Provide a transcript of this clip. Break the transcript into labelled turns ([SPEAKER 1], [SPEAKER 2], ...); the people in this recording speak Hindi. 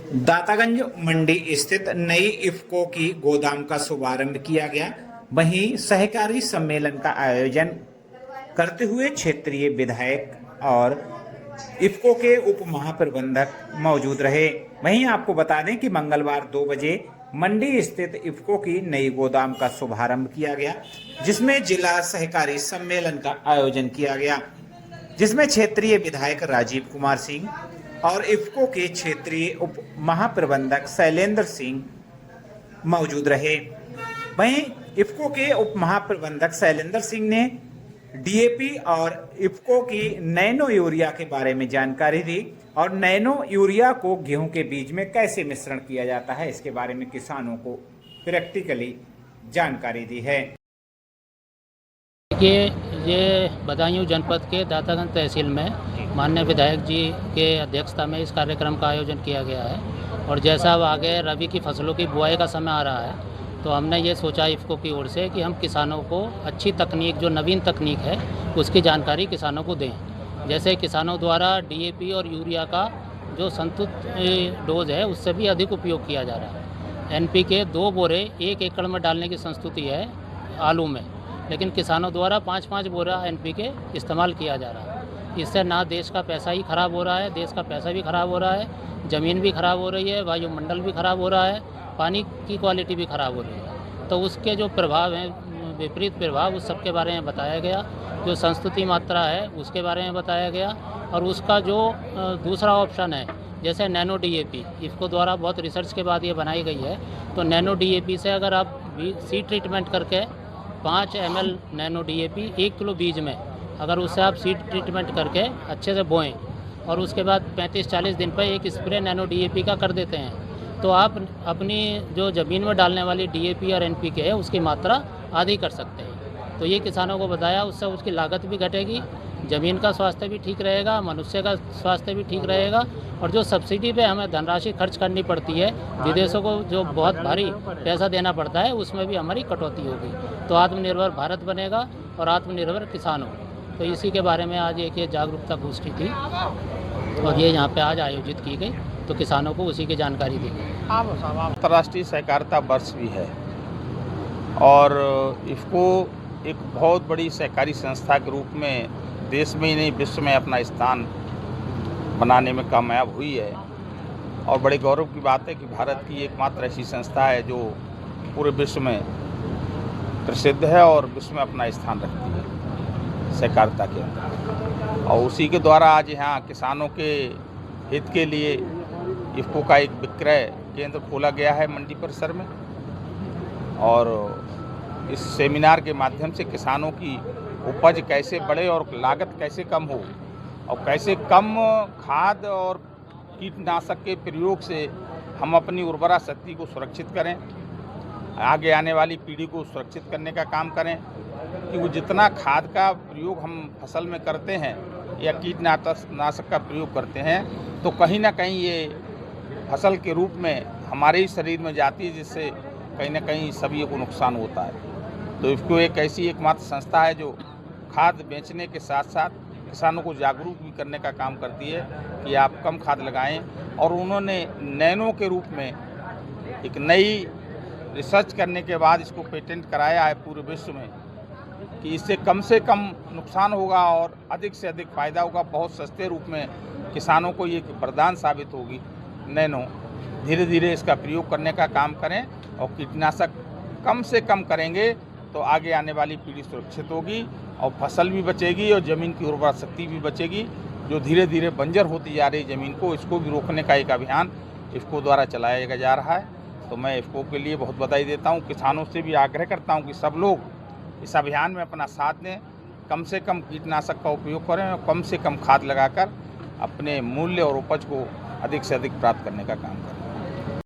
[SPEAKER 1] दातागंज मंडी स्थित नई इफ्को की गोदाम का शुभारंभ किया गया। वहीं सहकारी सम्मेलन का आयोजन करते हुए क्षेत्रीय विधायक और इफ्को के उप महाप्रबंधक मौजूद रहे। वहीं आपको बता दें कि मंगलवार 2 बजे मंडी स्थित इफ्को की नई गोदाम का शुभारंभ किया गया, जिसमें जिला सहकारी सम्मेलन का आयोजन किया गया, जिसमें क्षेत्रीय विधायक राजीव कुमार सिंह और इफ्को के क्षेत्रीय उप महाप्रबंधक शैलेंद्र सिंह मौजूद रहे। वहीं इफ्को के उप महाप्रबंधक शैलेंद्र सिंह ने डीएपी और इफ्को की नैनो यूरिया के बारे में जानकारी दी और नैनो यूरिया को गेहूं के बीज में कैसे मिश्रण किया जाता है, इसके बारे में किसानों को प्रैक्टिकली जानकारी दी है।
[SPEAKER 2] ये बदायूं जनपद के दातागंज तहसील में माननीय विधायक जी के अध्यक्षता में इस कार्यक्रम का आयोजन किया गया है। और जैसा अब आगे रबी की फसलों की बुआई का समय आ रहा है, तो हमने ये सोचा इफ्को की ओर से कि हम किसानों को अच्छी तकनीक, जो नवीन तकनीक है, उसकी जानकारी किसानों को दें। जैसे किसानों द्वारा डीएपी और यूरिया का जो संतुलित डोज है, उससे भी अधिक उपयोग किया जा रहा है। एनपीके 2 बोरे 1 एकड़ में डालने की संस्तुति है आलू में, लेकिन किसानों द्वारा 5-5 बोरा एनपीके इस्तेमाल किया जा रहा है। इससे ना देश का पैसा ही खराब हो रहा है, देश का पैसा भी खराब हो रहा है, ज़मीन भी खराब हो रही है, वायुमंडल भी खराब हो रहा है, पानी की क्वालिटी भी खराब हो रही है। तो उसके जो प्रभाव हैं, विपरीत प्रभाव, उस सब के बारे में बताया गया। जो संस्तुति मात्रा है उसके बारे में बताया गया। और उसका जो दूसरा ऑप्शन है, जैसे नैनो डीएपी, इफ्को द्वारा बहुत रिसर्च के बाद ये बनाई गई है। तो नैनो डीएपी से अगर आप सीड ट्रीटमेंट करके 5 ml नैनो डीएपी 1 किलो बीज में, अगर उससे आप सीड ट्रीटमेंट करके अच्छे से बोएं और उसके बाद 35-40 दिन पर एक स्प्रे नैनो डीएपी का कर देते हैं, तो आप अपनी जो ज़मीन में डालने वाली डीएपी और एनपीके है उसकी मात्रा आधी कर सकते हैं। तो ये किसानों को बताया, उससे उसकी लागत भी घटेगी, ज़मीन का स्वास्थ्य भी ठीक रहेगा, मनुष्य का स्वास्थ्य भी ठीक रहेगा। और जो सब्सिडी पे हमें धनराशि खर्च करनी पड़ती है, विदेशों को जो बहुत भारी पैसा देना पड़ता है, उसमें भी हमारी कटौती होगी। तो आत्मनिर्भर भारत बनेगा और आत्मनिर्भर किसान हो। तो इसी के बारे में आज एक ये जागरूकता गोष्ठी थी और ये यहाँ पे आज आयोजित की गई, तो किसानों को उसी की जानकारी दी गई।
[SPEAKER 3] अंतर्राष्ट्रीय सहकारिता वर्ष भी है और इफ्को एक बहुत बड़ी सहकारी संस्था के रूप में देश में ही नहीं विश्व में अपना स्थान बनाने में कामयाब हुई है। और बड़े गौरव की बात है कि भारत की एकमात्र ऐसी संस्था है जो पूरे विश्व में प्रसिद्ध है और विश्व में अपना स्थान रखती है सहकारिता के अंदर। और उसी के द्वारा आज यहाँ किसानों के हित के लिए इफ्को का एक विक्रय केंद्र खोला गया है मंडी परिसर में। और इस सेमिनार के माध्यम से किसानों की उपज कैसे बढ़े और लागत कैसे कम हो और कैसे कम खाद और कीटनाशक के प्रयोग से हम अपनी उर्वरा शक्ति को सुरक्षित करें, आगे आने वाली पीढ़ी को सुरक्षित करने का काम करें। कि वो जितना खाद का प्रयोग हम फसल में करते हैं या कीटनाशक का प्रयोग करते हैं, तो कहीं ना कहीं ये फसल के रूप में हमारे ही शरीर में जाती है, जिससे कहीं ना कहीं सभी को नुकसान होता है। तो इफ्को एक ऐसी एकमात्र संस्था है जो खाद बेचने के साथ साथ किसानों को जागरूक भी करने का काम करती है कि आप कम खाद लगाएं। और उन्होंने नैनो के रूप में एक नई रिसर्च करने के बाद इसको पेटेंट कराया है पूरे विश्व में कि इससे कम से कम नुकसान होगा और अधिक से अधिक फ़ायदा होगा। बहुत सस्ते रूप में किसानों को ये वरदान साबित होगी। नैनो धीरे धीरे इसका प्रयोग करने का काम करें और कीटनाशक कम से कम करेंगे तो आगे आने वाली पीढ़ी सुरक्षित होगी और फसल भी बचेगी और ज़मीन की उर्वरा शक्ति भी बचेगी। जो धीरे धीरे बंजर होती जा रही ज़मीन को, इसको भी रोकने का एक अभियान इफ्को द्वारा चलाया जा रहा है। तो मैं इफ्को के लिए बहुत बधाई देता हूँ। किसानों से भी आग्रह करता हूँ कि सब लोग इस अभियान में अपना साथ दें, कम से कम कीटनाशक का उपयोग करें और कम से कम खाद लगाकर अपने मूल्य और उपज को अधिक से अधिक प्राप्त करने का काम करें।